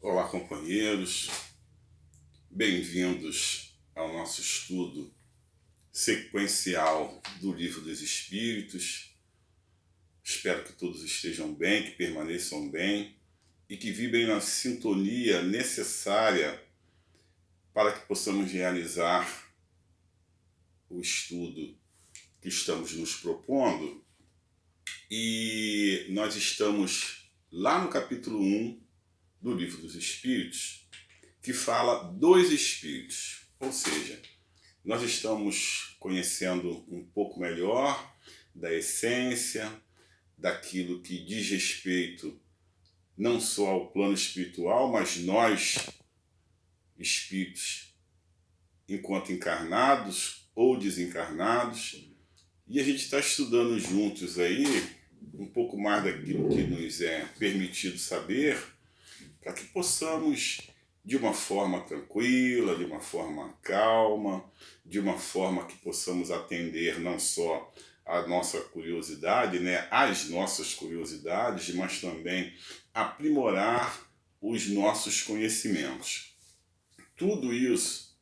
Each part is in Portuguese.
Olá, companheiros, bem-vindos ao nosso estudo sequencial do Livro dos Espíritos. Espero que todos estejam bem, que permaneçam bem e que vibrem na sintonia necessária para que possamos realizar o estudo que estamos nos propondo. E nós estamos lá no capítulo 1 do Livro dos Espíritos, que fala dos Espíritos. Ou seja, nós estamos conhecendo um pouco melhor da essência, daquilo que diz respeito não só ao plano espiritual, mas nós, espíritos, enquanto encarnados ou desencarnados. E a gente está estudando juntos aí um pouco mais daquilo que nos é permitido saber, para que possamos, de uma forma tranquila, de uma forma calma, de uma forma que possamos atender não só a nossa curiosidade, as nossas curiosidades, mas também aprimorar os nossos conhecimentos. Tudo isso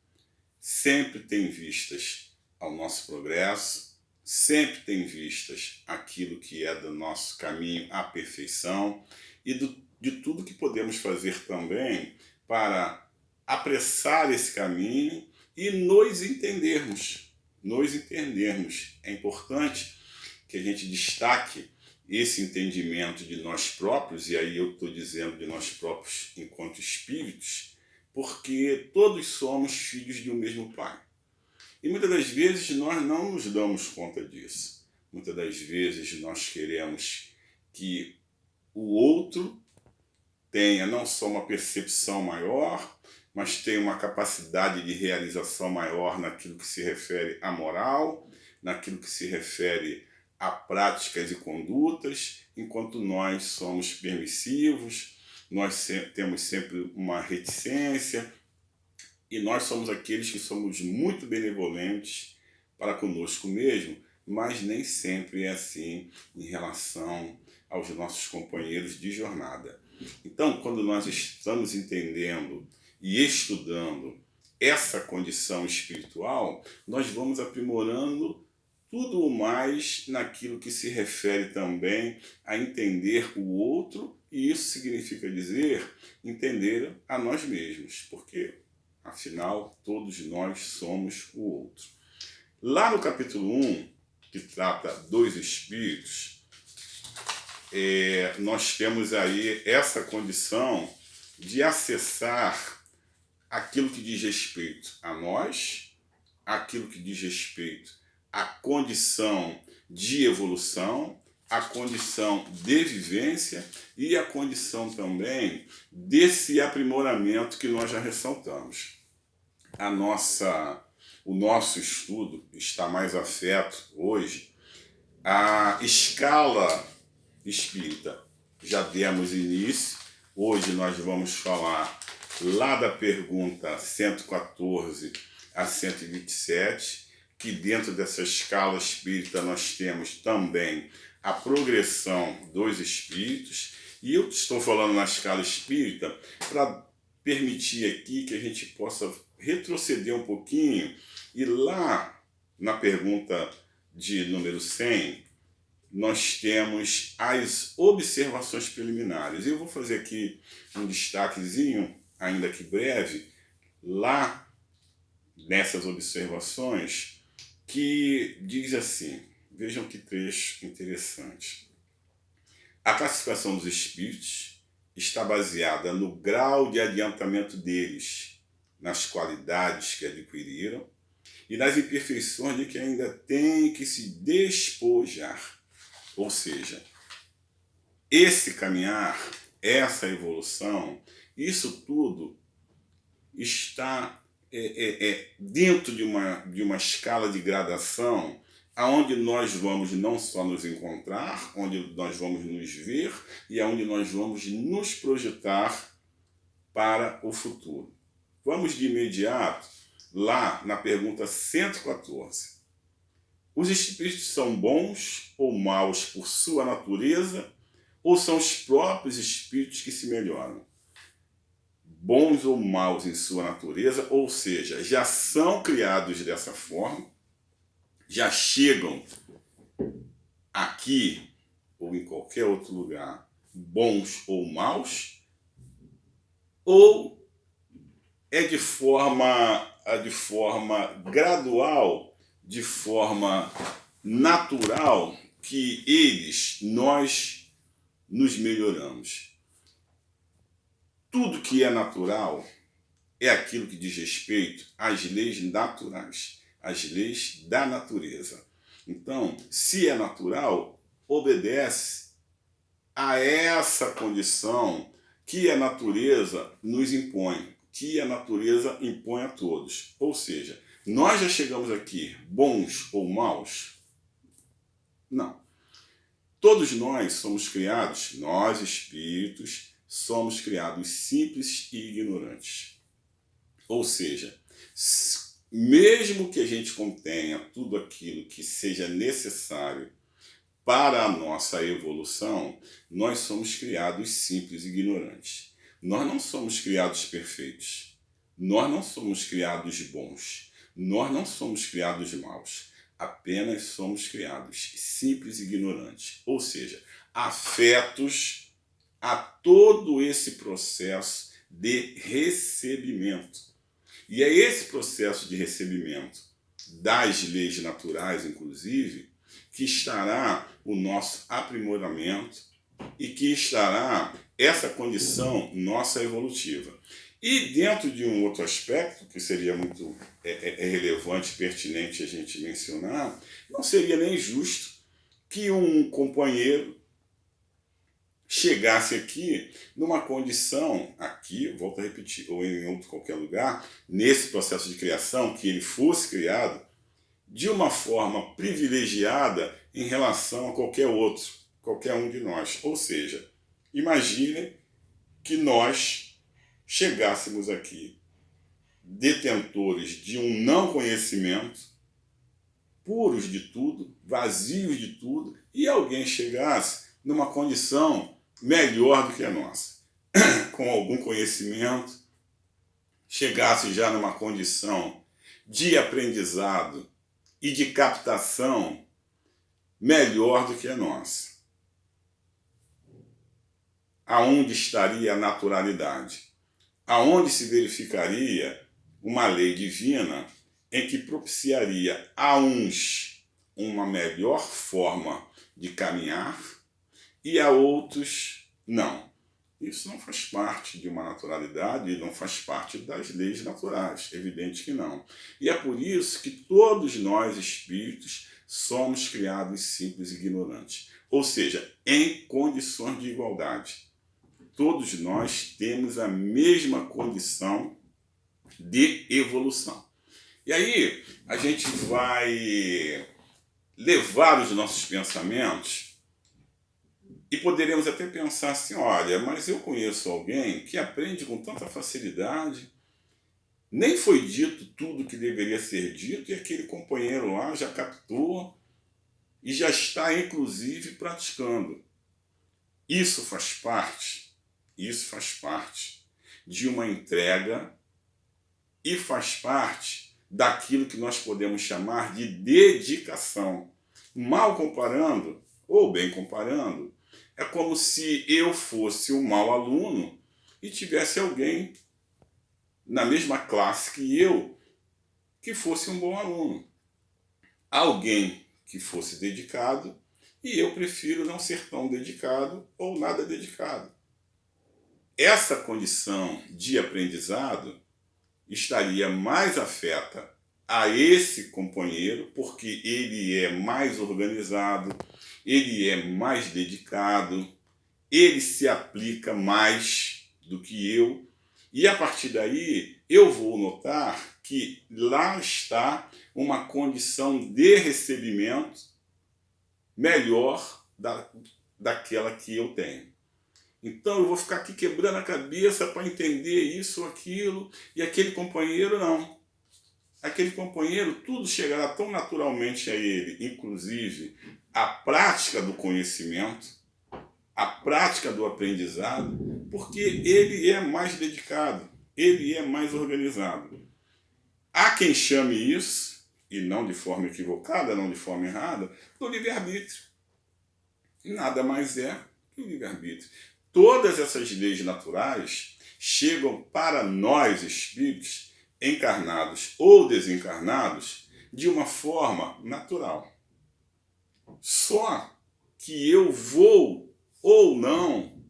sempre tem vistas ao nosso progresso, sempre tem vistas aquilo que é do nosso caminho à perfeição e de tudo que podemos fazer também para apressar esse caminho e nos entendermos. É importante que a gente destaque esse entendimento de nós próprios, e aí eu estou dizendo de nós próprios enquanto espíritos, porque todos somos filhos de um mesmo Pai. E muitas das vezes nós não nos damos conta disso. Muitas das vezes nós queremos que o outro tenha não só uma percepção maior, mas tenha uma capacidade de realização maior naquilo que se refere à moral, naquilo que se refere a práticas e condutas, enquanto nós somos permissivos, nós temos sempre uma reticência, e nós somos aqueles que somos muito benevolentes para conosco mesmo, mas nem sempre é assim em relação aos nossos companheiros de jornada. Então, quando nós estamos entendendo e estudando essa condição espiritual, nós vamos aprimorando tudo o mais naquilo que se refere também a entender o outro, e isso significa dizer entender a nós mesmos, porque afinal todos nós somos o outro. Lá no capítulo 1, que trata dos espíritos, nós temos aí essa condição de acessar aquilo que diz respeito a nós, aquilo que diz respeito à condição de evolução, a condição de vivência e a condição também desse aprimoramento que nós já ressaltamos. O nosso estudo está mais afeto hoje à escala espírita. Já demos início, hoje nós vamos falar lá da pergunta 114 a 127, que dentro dessa escala espírita nós temos também a progressão dos espíritos, e eu estou falando na escala espírita para permitir aqui que a gente possa retroceder um pouquinho, e lá na pergunta de número 100, nós temos as observações preliminares. Eu vou fazer aqui um destaquezinho, ainda que breve, lá nessas observações, que diz assim, vejam que trecho interessante. A classificação dos espíritos está baseada no grau de adiantamento deles, nas qualidades que adquiriram e nas imperfeições de que ainda têm que se despojar. Ou seja, esse caminhar, essa evolução, isso tudo está dentro de uma escala de gradação aonde nós vamos não só nos encontrar, onde nós vamos nos ver e aonde nós vamos nos projetar para o futuro. Vamos de imediato lá na pergunta 114. Os espíritos são bons ou maus por sua natureza, ou são os próprios espíritos que se melhoram? bons ou maus em sua natureza, ou seja, já são criados dessa forma, já chegam aqui ou em qualquer outro lugar, bons ou maus, ou é de forma gradual, de forma natural, que nós nos melhoramos. Tudo que é natural é aquilo que diz respeito às leis naturais, às leis da natureza. Então, se é natural, obedece a essa condição que a natureza nos impõe, que a natureza impõe a todos. Ou seja, nós já chegamos aqui bons ou maus? Não. Todos nós somos criados, nós espíritos, somos criados simples e ignorantes. Ou seja, mesmo que a gente contenha tudo aquilo que seja necessário para a nossa evolução, nós somos criados simples e ignorantes. Nós não somos criados perfeitos. Nós não somos criados bons. Nós não somos criados maus. Apenas somos criados simples e ignorantes. Ou seja, afetos a todo esse processo de recebimento. E é esse processo de recebimento das leis naturais, inclusive, que estará o nosso aprimoramento e que estará essa condição nossa evolutiva. E dentro de um outro aspecto, que seria muito relevante, pertinente a gente mencionar, não seria nem justo que um companheiro chegasse aqui numa condição, aqui, volto a repetir, ou em outro qualquer lugar, nesse processo de criação, que ele fosse criado de uma forma privilegiada em relação a qualquer outro, qualquer um de nós. Ou seja, imagine que nós chegássemos aqui detentores de um não conhecimento, puros de tudo, vazios de tudo, e alguém chegasse numa condição melhor do que a nossa, com algum conhecimento, chegasse já numa condição de aprendizado e de captação melhor do que a nossa. Aonde estaria a naturalidade? Aonde se verificaria uma lei divina em que propiciaria a uns uma melhor forma de caminhar e a outros não? Isso não faz parte de uma naturalidade e não faz parte das leis naturais, evidente que não. E é por isso que todos nós, espíritos, somos criados simples e ignorantes. Ou seja, em condições de igualdade. Todos nós temos a mesma condição de evolução. E aí, a gente vai levar os nossos pensamentos e poderemos até pensar assim, olha, mas eu conheço alguém que aprende com tanta facilidade, nem foi dito tudo que deveria ser dito e aquele companheiro lá já captou e já está, inclusive, praticando. Isso faz parte de uma entrega e faz parte daquilo que nós podemos chamar de dedicação. Mal comparando, ou bem comparando, é como se eu fosse um mau aluno e tivesse alguém na mesma classe que eu que fosse um bom aluno. Alguém que fosse dedicado e eu prefiro não ser tão dedicado ou nada dedicado. Essa condição de aprendizado estaria mais afeta a esse companheiro, porque ele é mais organizado, ele é mais dedicado, ele se aplica mais do que eu, e a partir daí eu vou notar que lá está uma condição de recebimento melhor daquela que eu tenho. Então eu vou ficar aqui quebrando a cabeça para entender isso ou aquilo, e aquele companheiro não. Aquele companheiro, tudo chegará tão naturalmente a ele, inclusive a prática do conhecimento, a prática do aprendizado, porque ele é mais dedicado. ele é mais organizado. Há quem chame isso, e não de forma equivocada, não de forma errada, do livre-arbítrio. Nada mais é que o livre-arbítrio. Todas essas leis naturais chegam para nós, espíritos, encarnados ou desencarnados, de uma forma natural. Só que eu vou ou não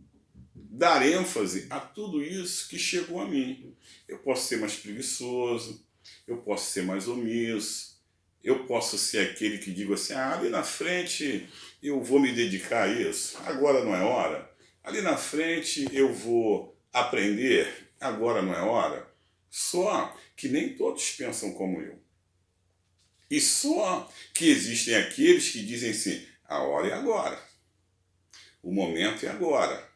dar ênfase a tudo isso que chegou a mim. Eu posso ser mais preguiçoso, eu posso ser mais omisso, eu posso ser aquele que digo assim, ali na frente eu vou me dedicar a isso, agora não é hora. Ali na frente eu vou aprender, agora não é hora. Só que nem todos pensam como eu. E só que existem aqueles que dizem assim, a hora é agora, o momento é agora.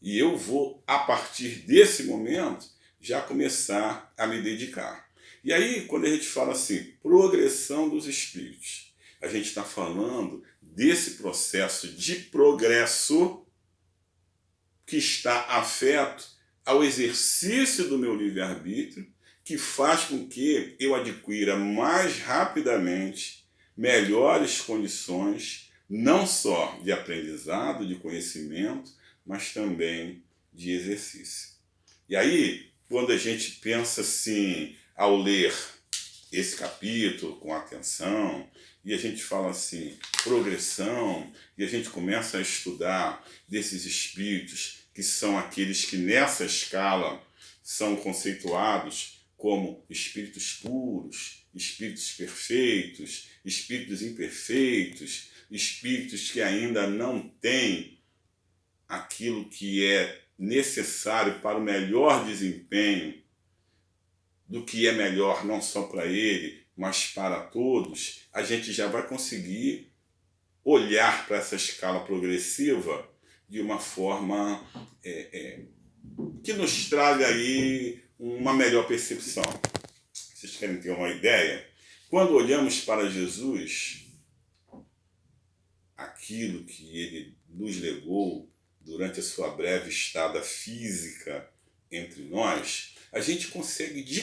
E eu vou, a partir desse momento, já começar a me dedicar. E aí, quando a gente fala assim, progressão dos espíritos, a gente está falando desse processo de progresso que está afeto ao exercício do meu livre-arbítrio, que faz com que eu adquira mais rapidamente melhores condições, não só de aprendizado, de conhecimento, mas também de exercício. E aí, quando a gente pensa assim, ao ler esse capítulo com atenção, e a gente fala assim, progressão, e a gente começa a estudar desses espíritos que são aqueles que nessa escala são conceituados como espíritos puros, espíritos perfeitos, espíritos imperfeitos, espíritos que ainda não têm aquilo que é necessário para o melhor desempenho do que é melhor não só para ele, mas para todos, a gente já vai conseguir olhar para essa escala progressiva de uma forma que nos traga aí uma melhor percepção. Vocês querem ter uma ideia? Quando olhamos para Jesus, aquilo que ele nos legou durante a sua breve estada física entre nós, a gente consegue de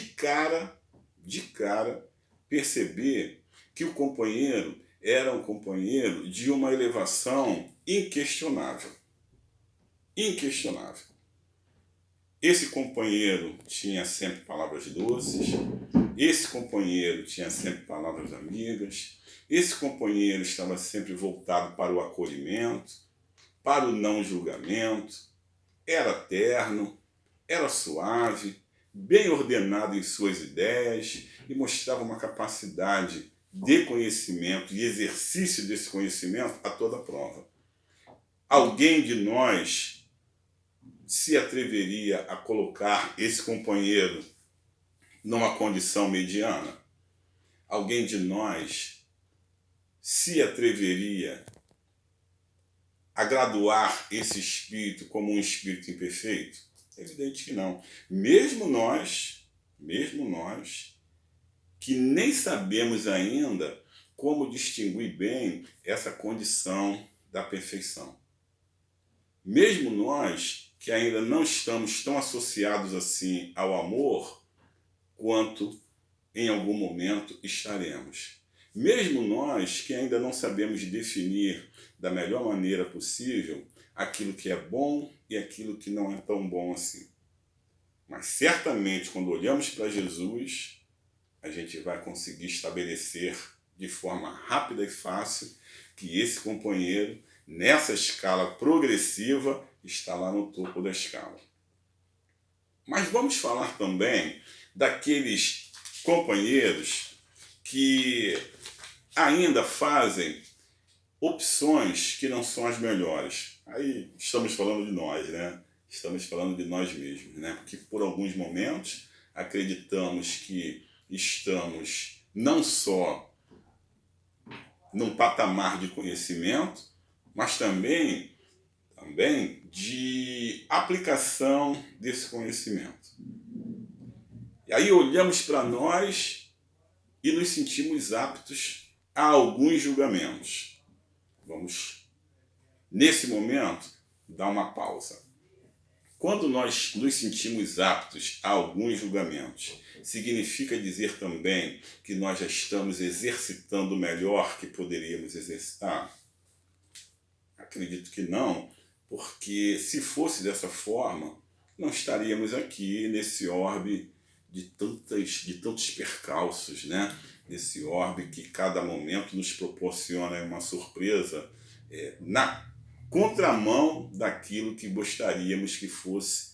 cara perceber que o companheiro era um companheiro de uma elevação inquestionável. Inquestionável. Esse companheiro tinha sempre palavras doces, esse companheiro tinha sempre palavras amigas, esse companheiro estava sempre voltado para o acolhimento, para o não julgamento, era terno, era suave, bem ordenado em suas ideias e mostrava uma capacidade de conhecimento e exercício desse conhecimento a toda prova. Alguém de nós se atreveria a colocar esse companheiro numa condição mediana? Alguém de nós se atreveria a graduar esse espírito como um espírito imperfeito? É evidente que não. Mesmo nós que nem sabemos ainda como distinguir bem essa condição da perfeição. Mesmo nós que ainda não estamos tão associados assim ao amor quanto em algum momento estaremos. Mesmo nós que ainda não sabemos definir da melhor maneira possível aquilo que é bom e aquilo que não é tão bom assim. Mas certamente quando olhamos para Jesus, a gente vai conseguir estabelecer de forma rápida e fácil que esse companheiro, nessa escala progressiva, está lá no topo da escala. Mas vamos falar também daqueles companheiros que ainda fazem opções que não são as melhores. Aí estamos falando de nós, né? Estamos falando de nós mesmos, né? Porque por alguns momentos acreditamos que estamos não só num patamar de conhecimento, mas também de aplicação desse conhecimento. E aí olhamos para nós e nos sentimos aptos a alguns julgamentos. Vamos, nesse momento, dar uma pausa. Quando nós nos sentimos aptos a alguns julgamentos, significa dizer também que nós já estamos exercitando o melhor que poderíamos exercitar? Acredito que não, porque se fosse dessa forma, não estaríamos aqui nesse orbe de tantos percalços, né? Nesse orbe que cada momento nos proporciona uma surpresa na contramão daquilo que gostaríamos que fosse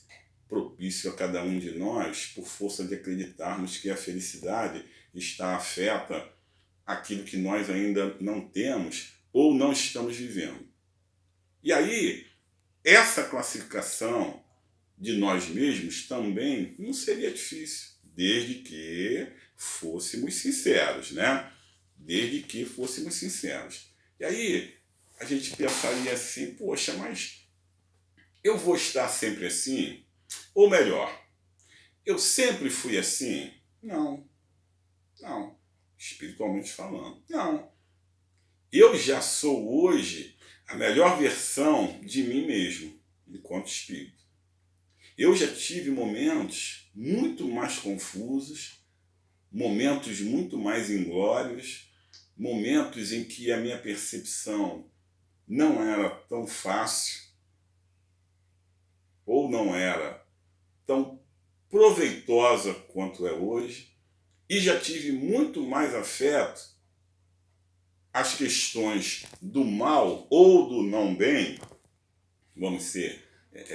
propício a cada um de nós, por força de acreditarmos que a felicidade está afeta aquilo que nós ainda não temos ou não estamos vivendo. E aí, essa classificação de nós mesmos também não seria difícil, desde que fôssemos sinceros, né? Desde que fôssemos sinceros. E aí, a gente pensaria assim, poxa, mas eu vou estar sempre assim? Ou melhor, eu sempre fui assim? Não, não. Espiritualmente falando, não. Eu já sou hoje a melhor versão de mim mesmo, enquanto espírito. Eu já tive momentos muito mais confusos, momentos muito mais inglórios, momentos em que a minha percepção não era tão fácil, ou não era tão proveitosa quanto é hoje, e já tive muito mais afeto às questões do mal ou do não bem, vamos ser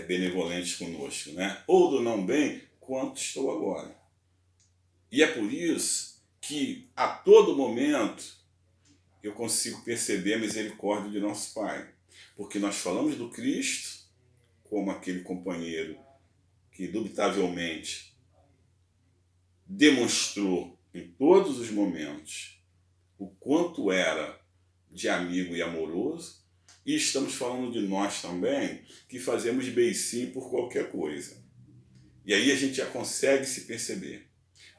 benevolentes conosco, né? Ou do não bem, quanto estou agora. E é por isso que a todo momento eu consigo perceber a misericórdia de nosso Pai. Porque nós falamos do Cristo como aquele companheiro que indubitavelmente demonstrou em todos os momentos o quanto era de amigo e amoroso, e estamos falando de nós também, que fazemos beicinho por qualquer coisa. E aí a gente já consegue se perceber.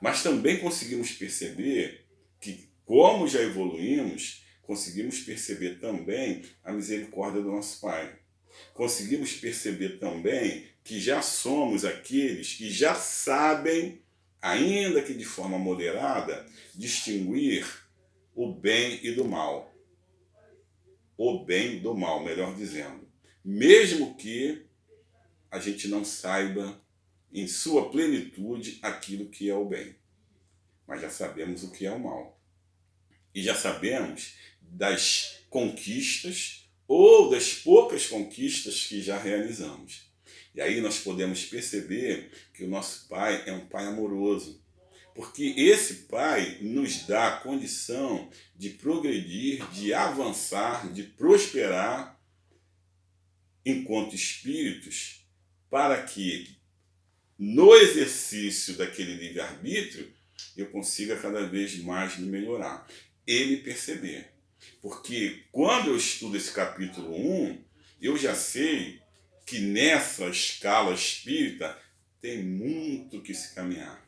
Mas também conseguimos perceber que, como já evoluímos, conseguimos perceber também a misericórdia do nosso Pai. Conseguimos perceber também que já somos aqueles que já sabem, ainda que de forma moderada, distinguir o bem e do mal. O bem do mal, melhor dizendo. Mesmo que a gente não saiba em sua plenitude aquilo que é o bem. Mas já sabemos o que é o mal. E já sabemos das conquistas ou das poucas conquistas que já realizamos. E aí nós podemos perceber que o nosso Pai é um Pai amoroso. Porque esse Pai nos dá a condição de progredir, de avançar, de prosperar enquanto espíritos, para que no exercício daquele livre-arbítrio eu consiga cada vez mais me melhorar e me perceber. Porque quando eu estudo esse capítulo 1, eu já sei que nessa escala espírita tem muito que se caminhar.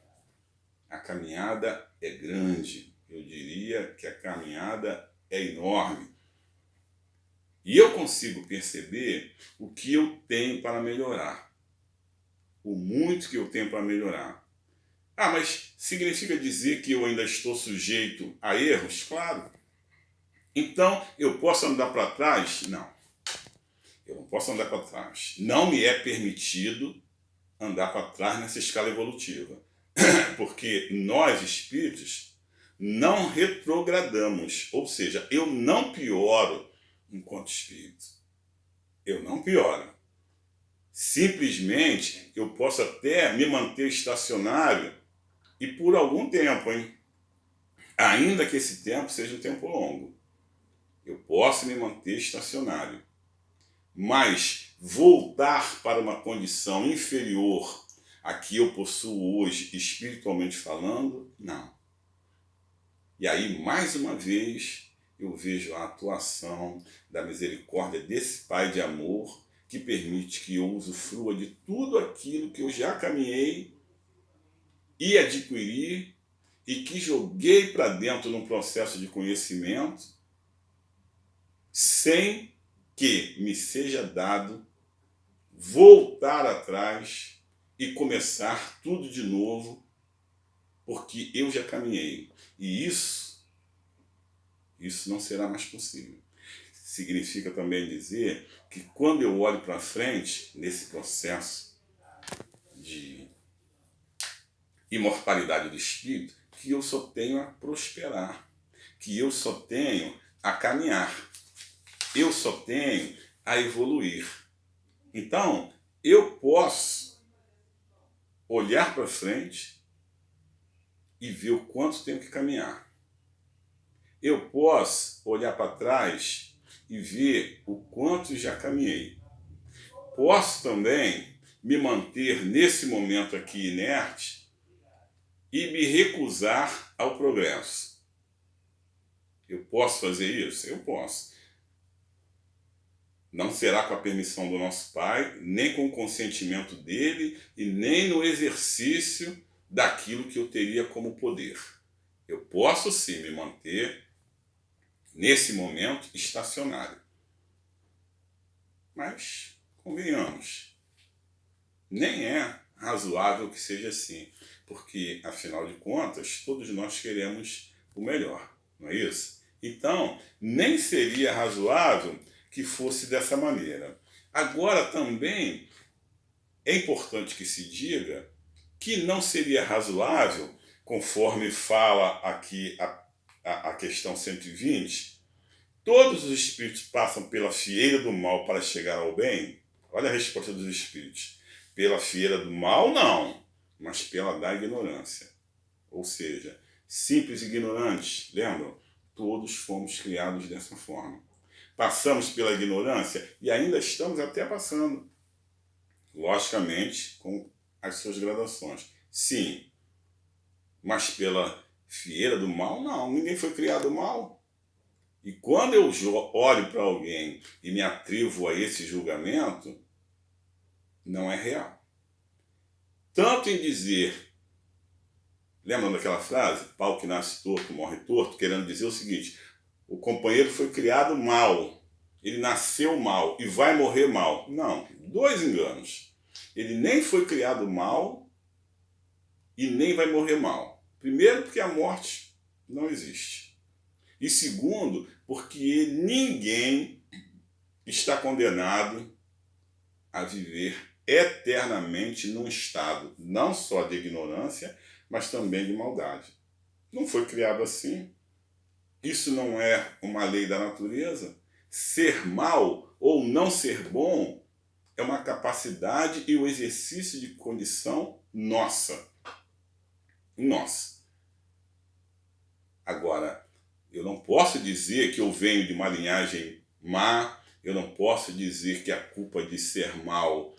A caminhada é grande, eu diria que a caminhada é enorme. E eu consigo perceber o que eu tenho para melhorar. O muito que eu tenho para melhorar. Ah, mas significa dizer que eu ainda estou sujeito a erros? Claro. Então, eu posso andar para trás? Não. Eu não posso andar para trás. Não me é permitido andar para trás nessa escala evolutiva. Porque nós, espíritos, não retrogradamos. Ou seja, eu não pioro enquanto espírito. Eu não pioro. Simplesmente, eu posso até me manter estacionário e por algum tempo, hein? Ainda que esse tempo seja um tempo longo. Eu posso me manter estacionário. Mas voltar para uma condição inferior à que eu possuo hoje, espiritualmente falando, não. E aí, mais uma vez, eu vejo a atuação da misericórdia desse Pai de amor que permite que eu usufrua de tudo aquilo que eu já caminhei e adquiri e que joguei para dentro num processo de conhecimento sem que me seja dado voltar atrás e começar tudo de novo, porque eu já caminhei. E isso não será mais possível. Significa também dizer que quando eu olho para frente, nesse processo de imortalidade do espírito, que eu só tenho a prosperar, que eu só tenho a caminhar, eu só tenho a evoluir. Então, eu posso olhar para frente e ver o quanto tenho que caminhar. Eu posso olhar para trás e ver o quanto já caminhei. Posso também me manter nesse momento aqui inerte e me recusar ao progresso. Eu posso fazer isso? Eu posso. Não será com a permissão do nosso Pai, nem com o consentimento dele e nem no exercício daquilo que eu teria como poder. Eu posso sim me manter nesse momento estacionário. Mas, convenhamos, nem é razoável que seja assim, porque, afinal de contas, todos nós queremos o melhor, não é isso? Então, nem seria razoável que fosse dessa maneira. Agora, também é importante que se diga que não seria razoável, conforme fala aqui a questão 120, todos os espíritos passam pela fieira do mal para chegar ao bem? Olha a resposta dos espíritos. Pela fieira do mal, não, mas pela da ignorância. Ou seja, simples ignorantes, lembram? Todos fomos criados dessa forma. Passamos pela ignorância e ainda estamos até passando. Logicamente, com as suas gradações. Sim, mas pela fieira do mal, não. Ninguém foi criado mal. E quando eu olho para alguém e me atrivo a esse julgamento, não é real. Tanto em dizer, lembram daquela frase? Pau que nasce torto, morre torto, querendo dizer o seguinte: o companheiro foi criado mal, ele nasceu mal e vai morrer mal. Não, dois enganos. Ele nem foi criado mal e nem vai morrer mal. Primeiro, porque a morte não existe. E segundo, porque ninguém está condenado a viver eternamente num estado não só de ignorância, mas também de maldade. Não foi criado assim. Isso não é uma lei da natureza. Ser mal ou não ser bom é uma capacidade e o exercício de condição nossa. Nossa. Agora, eu não posso dizer que eu venho de uma linhagem má, eu não posso dizer que a culpa de ser mal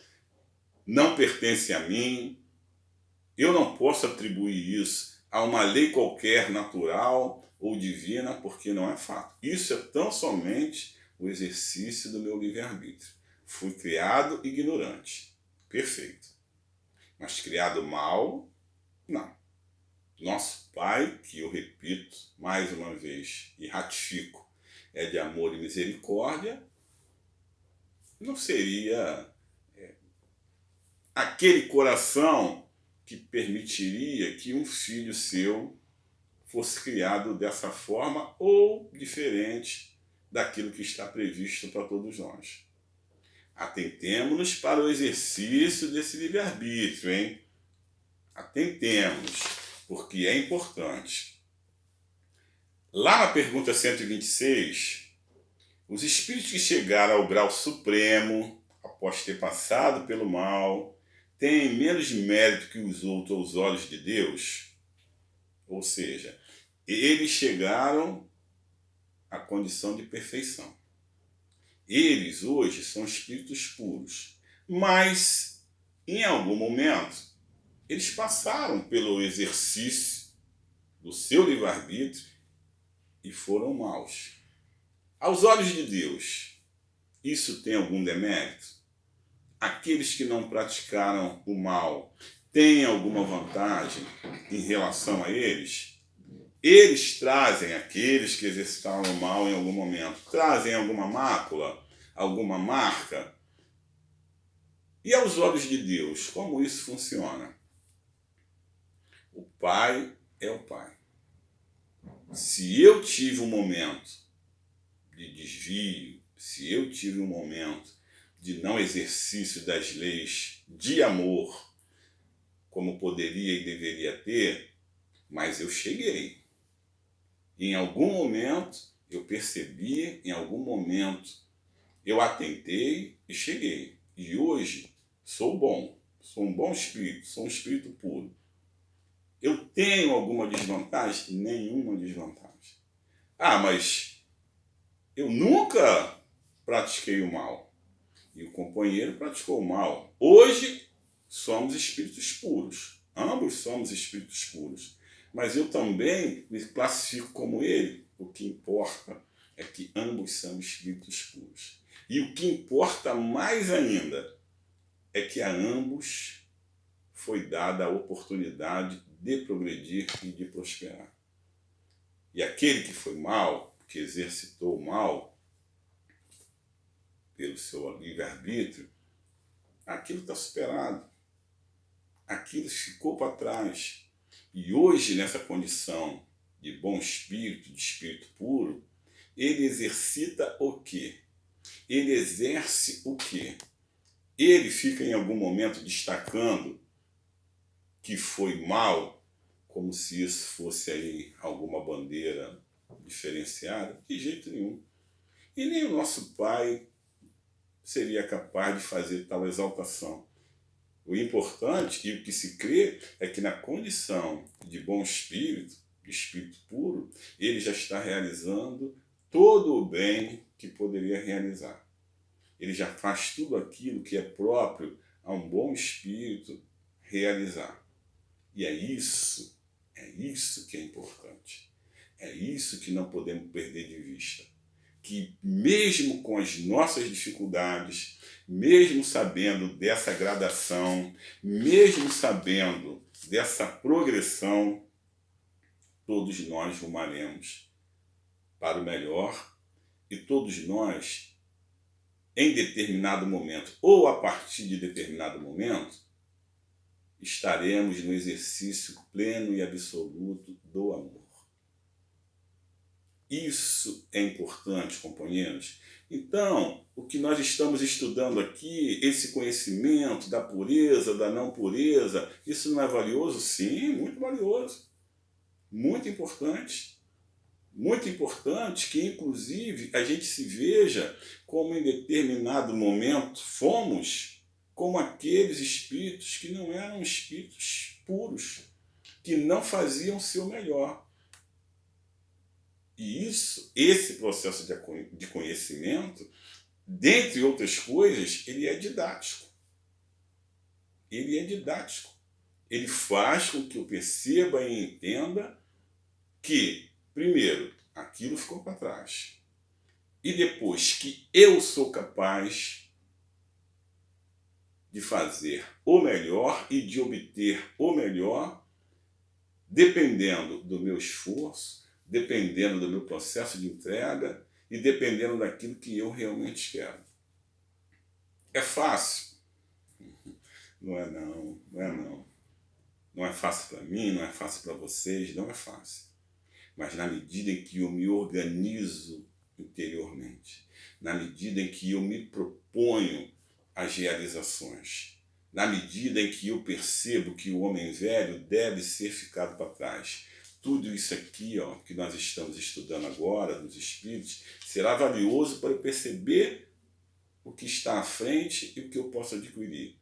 não pertence a mim, eu não posso atribuir isso a uma lei qualquer natural ou divina, porque não é fato. Isso é tão somente o exercício do meu livre-arbítrio. Fui criado ignorante. Perfeito. Mas criado mal, não. Nosso Pai, que eu repito mais uma vez e ratifico, é de amor e misericórdia, não seria aquele coração que permitiria que um filho seu fosse criado dessa forma ou diferente daquilo que está previsto para todos nós. Atentemo-nos para o exercício desse livre-arbítrio, hein? Atentemos, porque é importante. Lá na pergunta 126, os espíritos que chegaram ao grau supremo, após ter passado pelo mal, têm menos mérito que os outros aos olhos de Deus? Ou seja, eles chegaram à condição de perfeição. Eles hoje são espíritos puros, mas em algum momento eles passaram pelo exercício do seu livre-arbítrio e foram maus. Aos olhos de Deus, isso tem algum demérito? Aqueles que não praticaram o mal têm alguma vantagem em relação a eles? Eles trazem, aqueles que exercitaram o mal em algum momento, trazem alguma mácula, alguma marca? E aos olhos de Deus, como isso funciona? O Pai é o Pai. Se eu tive um momento de desvio, se eu tive um momento de não exercício das leis de amor, como poderia e deveria ter, mas eu cheguei. Em algum momento eu percebi, em algum momento eu atentei e cheguei. E hoje sou bom, sou um bom espírito, sou um espírito puro. Eu tenho alguma desvantagem? Nenhuma desvantagem. Ah, mas eu nunca pratiquei o mal. E o companheiro praticou o mal. Hoje somos espíritos puros. Ambos somos espíritos puros. Mas eu também me classifico como ele. O que importa é que ambos são espíritos puros. E o que importa mais ainda é que a ambos foi dada a oportunidade de progredir e de prosperar. E aquele que foi mal, que exercitou o mal pelo seu livre-arbítrio, aquilo está superado. Aquilo ficou para trás. E hoje, nessa condição de bom espírito, de espírito puro, ele exercita o quê? Ele exerce o quê? Ele fica em algum momento destacando que foi mal, como se isso fosse aí alguma bandeira diferenciada? De jeito nenhum. E nem o nosso Pai seria capaz de fazer tal exaltação. O importante e o que se crê é que na condição de bom espírito, de espírito puro, ele já está realizando todo o bem que poderia realizar. Ele já faz tudo aquilo que é próprio a um bom espírito realizar. E é isso que é importante. É isso que não podemos perder de vista. Que mesmo com as nossas dificuldades, mesmo sabendo dessa gradação, mesmo sabendo dessa progressão, todos nós rumaremos para o melhor e todos nós, em determinado momento ou a partir de determinado momento, estaremos no exercício pleno e absoluto do amor. Isso é importante, companheiros. Então, o que nós estamos estudando aqui, esse conhecimento da pureza, da não pureza, isso não é valioso? Sim, muito valioso. Muito importante. Muito importante que, inclusive, a gente se veja como em determinado momento fomos como aqueles espíritos que não eram espíritos puros, que não faziam o seu melhor. E esse processo de conhecimento, dentre outras coisas, ele é didático. Ele é didático. Ele faz com que eu perceba e entenda que, primeiro, aquilo ficou para trás. E depois que eu sou capaz de fazer o melhor e de obter o melhor, dependendo do meu esforço, dependendo do meu processo de entrega e dependendo daquilo que eu realmente quero. É fácil? Não é não, não é não. Não é fácil para mim, não é fácil para vocês, não é fácil. Mas na medida em que eu me organizo interiormente, na medida em que eu me proponho as realizações, na medida em que eu percebo que o homem velho deve ser ficado para trás, tudo isso aqui, que nós estamos estudando agora, dos espíritos, será valioso para eu perceber o que está à frente e o que eu posso adquirir.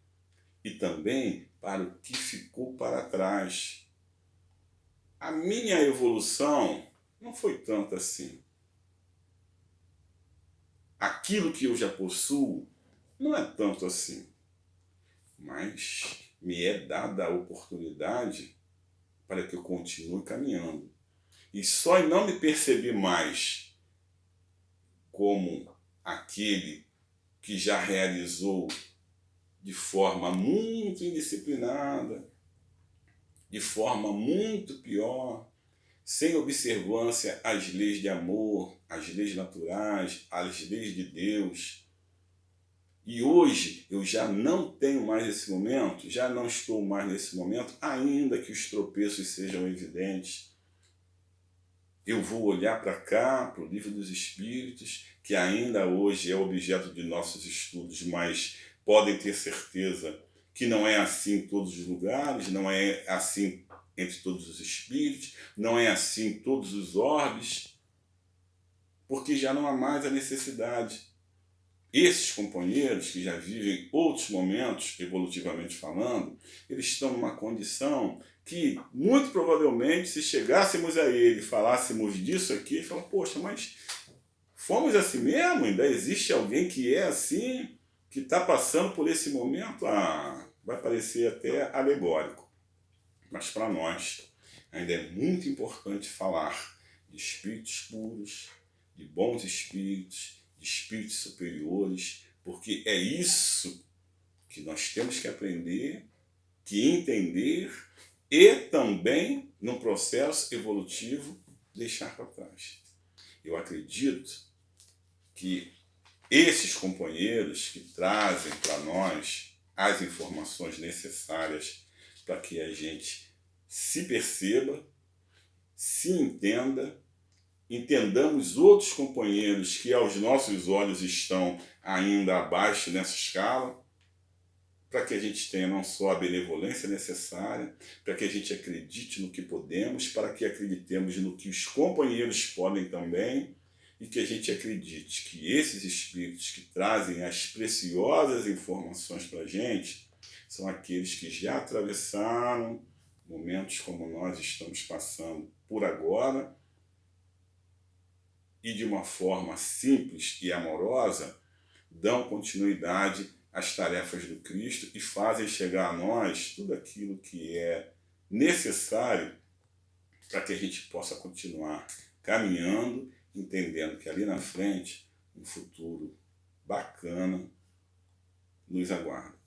E também para o que ficou para trás. A minha evolução não foi tanto assim. Aquilo que eu já possuo não é tanto assim. Mas me é dada a oportunidade para que eu continue caminhando. E só em não me perceber mais como aquele que já realizou de forma muito indisciplinada, de forma muito pior, sem observância às leis de amor, às leis naturais, às leis de Deus, E hoje eu já não tenho mais esse momento, já não estou mais nesse momento, ainda que os tropeços sejam evidentes. Eu vou olhar para cá, para o Livro dos Espíritos, que ainda hoje é objeto de nossos estudos, mas podem ter certeza que não é assim em todos os lugares, não é assim entre todos os espíritos, não é assim em todos os orbes, porque já não há mais a necessidade. Esses companheiros que já vivem outros momentos, evolutivamente falando, eles estão numa condição que, muito provavelmente, se chegássemos a ele e falássemos disso aqui, ele fala, poxa, mas fomos assim mesmo? Ainda existe alguém que é assim, que está passando por esse momento? Ah, vai parecer até alegórico. Mas para nós ainda é muito importante falar de espíritos puros, de bons espíritos, de espíritos superiores, porque é isso que nós temos que aprender, que entender e também, no processo evolutivo, deixar para trás. Eu acredito que esses companheiros que trazem para nós as informações necessárias para que a gente se perceba, se entenda, entendamos outros companheiros que aos nossos olhos estão ainda abaixo nessa escala, para que a gente tenha não só a benevolência necessária, para que a gente acredite no que podemos, para que acreditemos no que os companheiros podem também, e que a gente acredite que esses espíritos que trazem as preciosas informações para a gente são aqueles que já atravessaram momentos como nós estamos passando por agora e de uma forma simples e amorosa dão continuidade às tarefas do Cristo e fazem chegar a nós tudo aquilo que é necessário para que a gente possa continuar caminhando, entendendo que ali na frente um futuro bacana nos aguarda.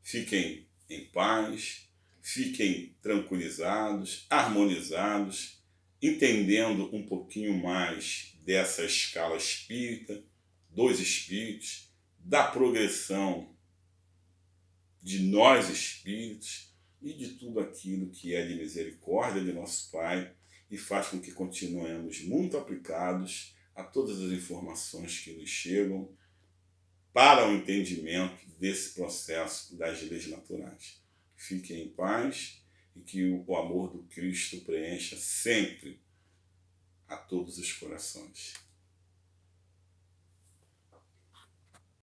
Fiquem em paz, fiquem tranquilizados, harmonizados, entendendo um pouquinho mais dessa escala espírita, dos espíritos, da progressão de nós espíritos e de tudo aquilo que é de misericórdia de nosso Pai e faz com que continuemos muito aplicados a todas as informações que nos chegam para o entendimento desse processo das leis naturais. Fiquem em paz e que o amor do Cristo preencha sempre a todos os corações.